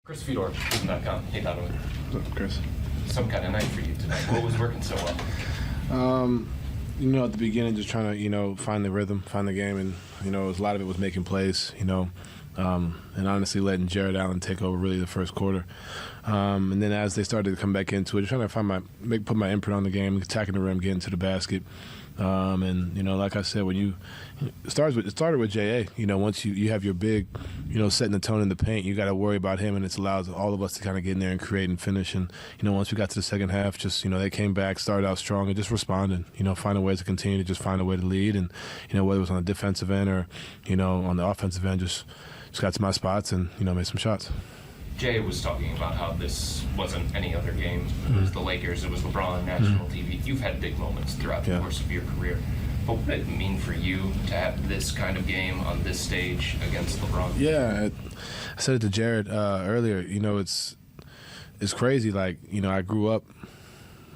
Chris Fedor is back on. Hey, Donovan. What's up, Chris? Some kind of night for you tonight. What was working so well? At the beginning, just trying to, find the rhythm, find the game, and, a lot of it was making plays, and honestly letting Jared Allen take over really the first quarter. And then as they started to come back into it, trying to put my imprint on the game, attacking the rim, getting to the basket. Like I said, when it started with J.A., once you have your big, setting the tone in the paint, you got to worry about him, and it allows all of us to kind of get in there and create and finish. And, once we got to the second half, just, they came back, started out strong, and just responded, finding ways to continue to just find a way to lead. And, whether it was on the defensive end or, on the offensive end, just got to my spots and, made some shots. Jay was talking about how this wasn't any other game. It was the Lakers, it was LeBron, national TV. You've had big moments throughout the course of your career. But what did it mean for you to have this kind of game on this stage against LeBron? Yeah, I said it to Jared earlier. It's crazy. Like, I grew up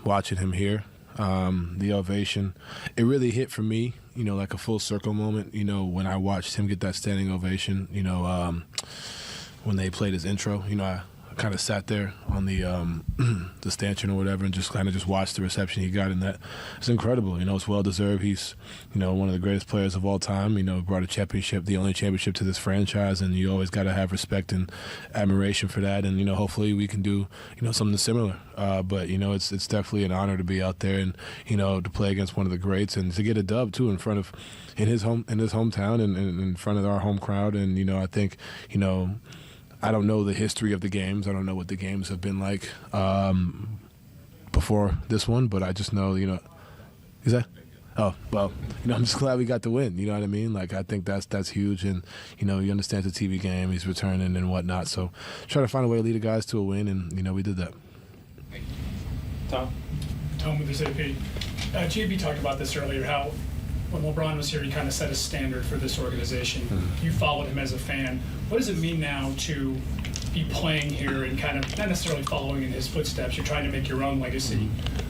watching him here. The ovation, it really hit for me, like a full circle moment, when I watched him get that standing ovation, when they played his intro, I kind of sat there on the the stanchion or whatever and just kind of watched the reception he got, and that it's incredible. It's well deserved. He's one of the greatest players of all time. Brought a championship, the only championship to this franchise, and you always got to have respect and admiration for that. And hopefully we can do something similar. But it's definitely an honor to be out there and to play against one of the greats and to get a dub too in his hometown and in front of our home crowd. And I think I don't know the history of the games. I don't know what the games have been like before this one, but I just know, is that? Oh, well, I'm just glad we got the win. You know what I mean? Like, I think that's huge. And, he understands the TV game. He's returning and whatnot. So try to find a way to lead the guys to a win, and, we did that. Tom with this AP. JB talked about this earlier, how when LeBron was here, he kind of set a standard for this organization. You followed him as a fan. What does it mean now to be playing here and kind of not necessarily following in his footsteps? You're trying to make your own legacy,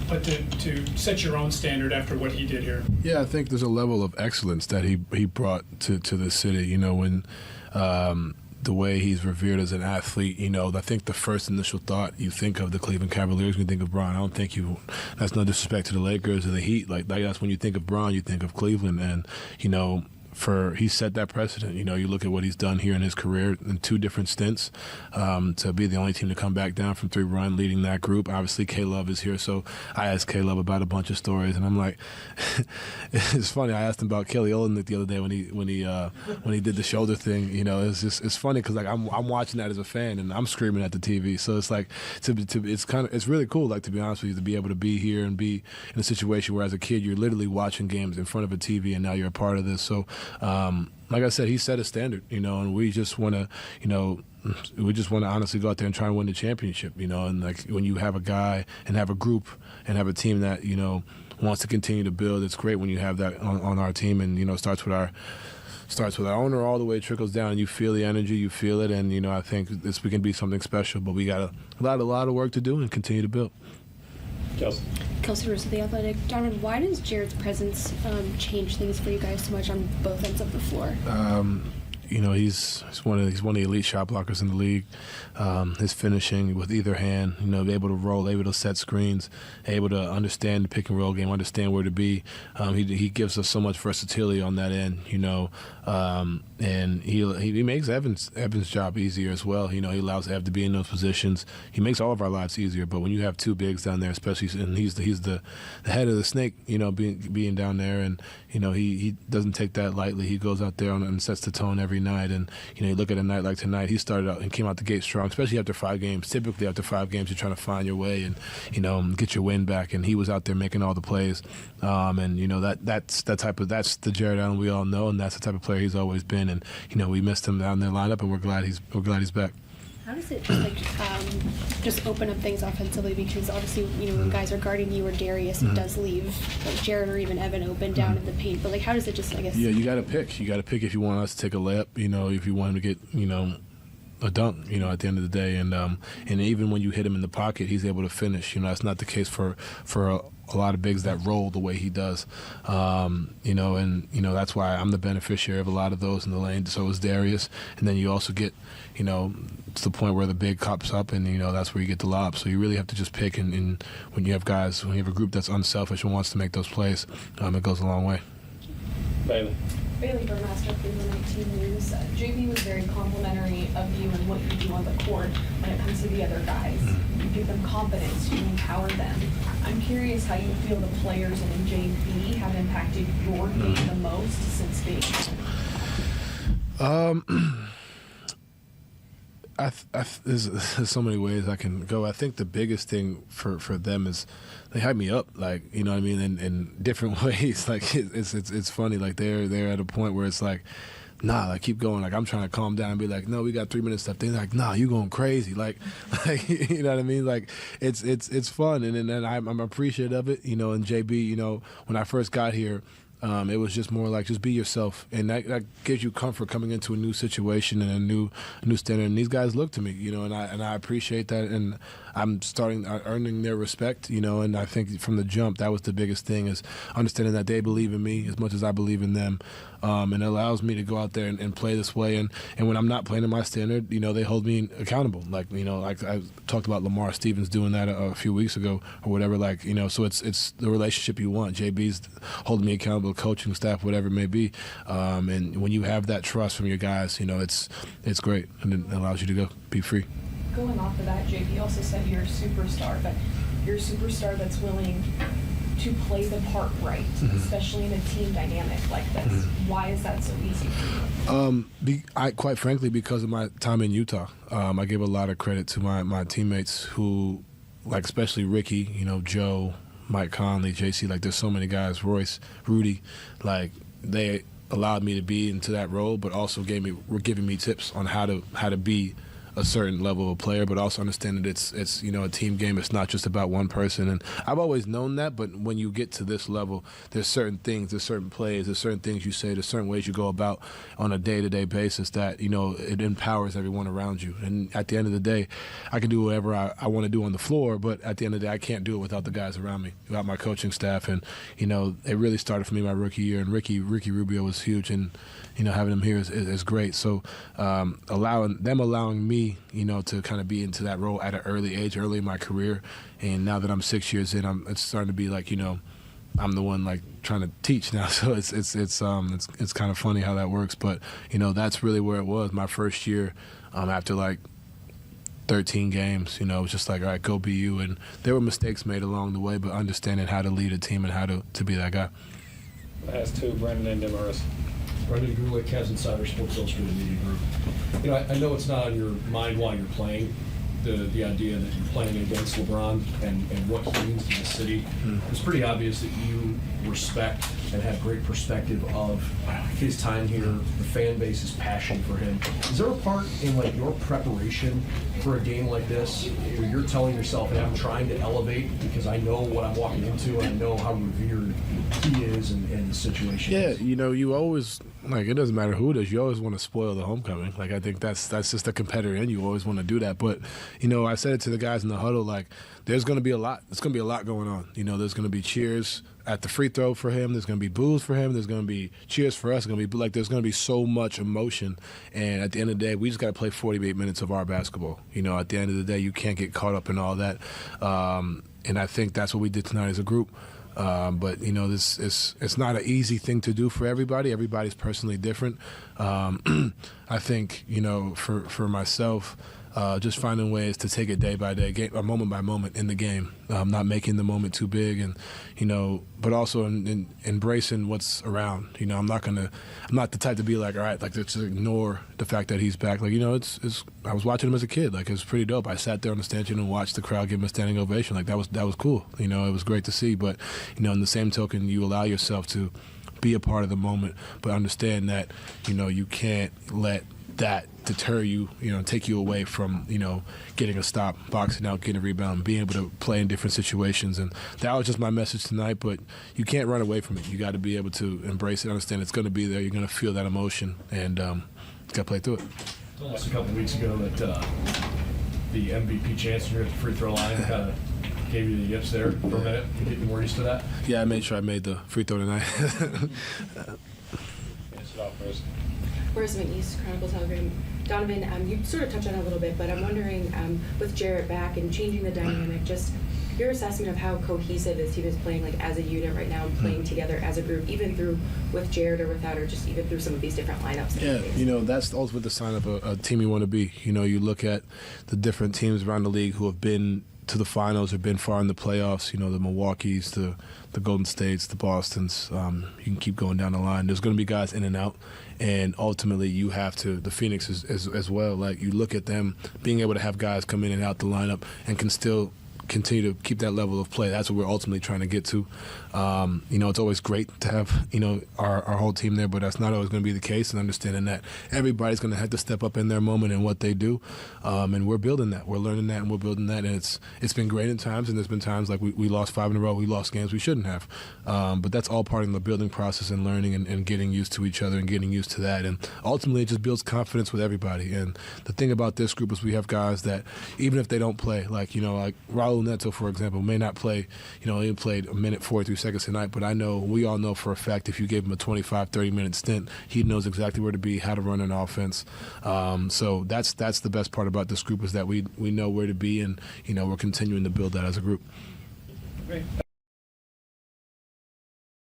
but to set your own standard after what he did here. Yeah, I think there's a level of excellence that he brought to the city. When the way he's revered as an athlete, I think the first initial thought you think of the Cleveland Cavaliers, you think of Bron. I don't think that's no disrespect to the Lakers or the Heat. Like that's when you think of Bron, you think of Cleveland. And, he set that precedent. You look at what he's done here in his career in two different stints, to be the only team to come back down from 3-run, leading that group. Obviously, K-Love is here, so I asked K-Love about a bunch of stories, and I'm like, it's funny. I asked him about Kelly Olynyk the other day when he did the shoulder thing. It's funny because like I'm watching that as a fan, and I'm screaming at the TV. So it's like it's really cool. Like, to be honest with you, to be able to be here and be in a situation where as a kid you're literally watching games in front of a TV, and now you're a part of this. So. Like I said, he set a standard, and we just want to, honestly go out there and try and win the championship, and like when you have a guy and have a group and have a team that, wants to continue to build, it's great when you have that on our team, and, starts with our owner all the way, trickles down, and you feel the energy, you feel it, and, I think we can be something special, but we got a lot of work to do and continue to build. Kelsey Rose of The Athletic. Donovan, why does Jared's presence change things for you guys so much on both ends of the floor? He's one of the elite shot blockers in the league. His finishing with either hand, able to roll, able to set screens, able to understand the pick and roll game, understand where to be. He gives us so much versatility on that end, and he makes Evan's job easier as well. He allows Ev to be in those positions. He makes all of our lives easier. But when you have two bigs down there, especially, and he's the head of the snake, being down there, and he doesn't take that lightly. He goes out there and sets the tone every night. And you look at a night like tonight, he started out and came out the gate strong, especially after 5 games. Typically after 5 games, you're trying to find your way and get your win back. And he was out there making all the plays. That's the Jared Allen we all know, and that's the type of player he's always been. And we missed him down their lineup, and we're glad he's back. How does it just open up things offensively? Because obviously, when guys are guarding you or Darius, it does leave like Jared or even Evan open down in the paint. But how does it just, I guess? Yeah, you got to pick. You got to pick if you want us to take a layup. If you want him to get a dunk, at the end of the day. And even when you hit him in the pocket, he's able to finish. That's not the case for a lot of bigs that roll the way he does. That's why I'm the beneficiary of a lot of those in the lane. So is Darius. And then you also get, to the point where the big cops up, and that's where you get the lob. So you really have to just pick. And when you have a group that's unselfish and wants to make those plays, it goes a long way. Bailey. Bailey Burmaster for the 19 News. JB was very complimentary of you and what you do on the court when it comes to the other guys. You give them confidence, you empower them. I'm curious how you feel the players and JB have impacted your game the most since being there's so many ways I can go. I think the biggest thing for them is they hype me up, in different ways. Like it's funny. Like they're at a point where it's like, nah, like keep going. Like I'm trying to calm down and be like, no, we got 3 minutes left. They're like, nah, you going crazy. Like you know what I mean? Like it's fun, and then I'm appreciative of it. And JB, when I first got here, it was just more like just be yourself, and that gives you comfort coming into a new situation and a new standard. And these guys look to me, and I appreciate that, and I'm starting earning their respect, And I think from the jump, that was the biggest thing, is understanding that they believe in me as much as I believe in them, and it allows me to go out there and play this way. And when I'm not playing to my standard, they hold me accountable. Like like I talked about Lamar Stevens doing that a few weeks ago or whatever. So it's the relationship you want. JB's holding me accountable, coaching staff, whatever it may be. And when you have that trust from your guys, it's great, and it allows you to go be free. Going off of that, JB also said you're a superstar, but you're a superstar that's willing to play the part right, especially in a team dynamic like this. Why is that so easy for you? Quite frankly, because of my time in Utah. I give a lot of credit to my teammates who, like especially Ricky, Joe, Mike Conley, JC, like there's so many guys, Royce, Rudy, like they allowed me to be into that role, but also were giving me tips on how to be a certain level of player, but also understand that it's a team game. It's not just about one person, and I've always known that. But when you get to this level, there's certain things, there's certain plays, there's certain things you say, there's certain ways you go about on a day-to-day basis that it empowers everyone around you. And at the end of the day, I can do whatever I want to do on the floor, but at the end of the day, I can't do it without the guys around me, without my coaching staff. And it really started for me my rookie year, and Ricky Rubio was huge, and having him here is great. So allowing me, to kind of be into that role at an early in my career, and now that I'm 6 years in, it's starting to be like, I'm the one like trying to teach now. So it's kind of funny how that works. But that's really where it was. My first year, after like 13 games, it was just like, all right, go be you. And there were mistakes made along the way, but understanding how to lead a team and how to be that guy. Last two, Brendan and Demaris. Brendan Gulick, Cavs Insider, Sports Illustrated Media Group. I know it's not on your mind while you're playing, the idea that you're playing against LeBron and what he means to the city. It's pretty obvious that you respect and have great perspective of his time here, the fan base's passion for him. Is there a part in like your preparation for a game like this where you're telling yourself, hey, I'm trying to elevate because I know what I'm walking into and I know how revered he is and the situation is? Yeah, you always, like, it doesn't matter who it is, you always want to spoil the homecoming. Like, I think that's just a competitor in you. You always want to do that. But, I said it to the guys in the huddle, like, there's going to be a lot. There's going to be a lot going on. There's going to be cheers at the free throw for him. There's going to be boos for him. There's going to be cheers for us. There's going to be so much emotion. And at the end of the day, we just got to play 48 minutes of our basketball. At the end of the day, you can't get caught up in all that. And I think that's what we did tonight as a group. But this it's not an easy thing to do for everybody. Everybody's personally different. I think for myself, just finding ways to take it day by day, game, or moment by moment in the game, not making the moment too big, and but also in embracing what's around. I'm not the type to be like, all right, like just ignore the fact that he's back. Like it's I was watching him as a kid, like it was pretty dope. I sat there on the stanchion and watched the crowd give him a standing ovation. Like that was cool. It was great to see. But in the same token, you allow yourself to be a part of the moment, but understand that you can't let that deter you, take you away from, getting a stop, boxing out, getting a rebound, being able to play in different situations. And that was just my message tonight, but you can't run away from it. You got to be able to embrace it, understand it's going to be there. You're going to feel that emotion, and you got to play through it. Told us a couple weeks ago that the MVP chancellor at the free throw line kind of gave you the yips there for a minute. You getting more used to that? Yeah, I made sure I made the free throw tonight. Finish it off first. Rosamond East Chronicle Telegram. Donovan, you sort of touched on it a little bit, but I'm wondering, with Jarrett back and changing the dynamic, just your assessment of how cohesive this team is playing, like as a unit right now, and playing together as a group, even through with Jarrett or without, or just even through some of these different lineups. Yeah, you know, that's always the sign of a team you want to be. You know, you look at the different teams around the league who have been to the finals or been far in the playoffs, you know, the Milwaukees, the Golden States, the Bostons. You can keep going down the line. There's going to be guys in and out, and ultimately you have to, the Phoenix as well, like you look at them being able to have guys come in and out the lineup and can still continue to keep that level of play. That's what we're ultimately trying to get to. You know, it's always great to have, you know, our whole team there, but that's not always going to be the case, and understanding that everybody's going to have to step up in their moment and what they do. And we're building that. We're learning that, and we're building that. And it's been great in times, and there's been times like we lost 5 in a row. We lost games we shouldn't have. But that's all part of the building process and learning and getting used to each other and getting used to that. And ultimately, it just builds confidence with everybody. And the thing about this group is we have guys that, even if they don't play, like, you know, like Raul Neto, for example, may not play, you know, he played a minute 43 seconds tonight, but we all know for a fact if you gave him a 25, 30-minute stint, he knows exactly where to be, how to run an offense. So that's the best part about this group, is that we know where to be, and, you know, we're continuing to build that as a group. Great.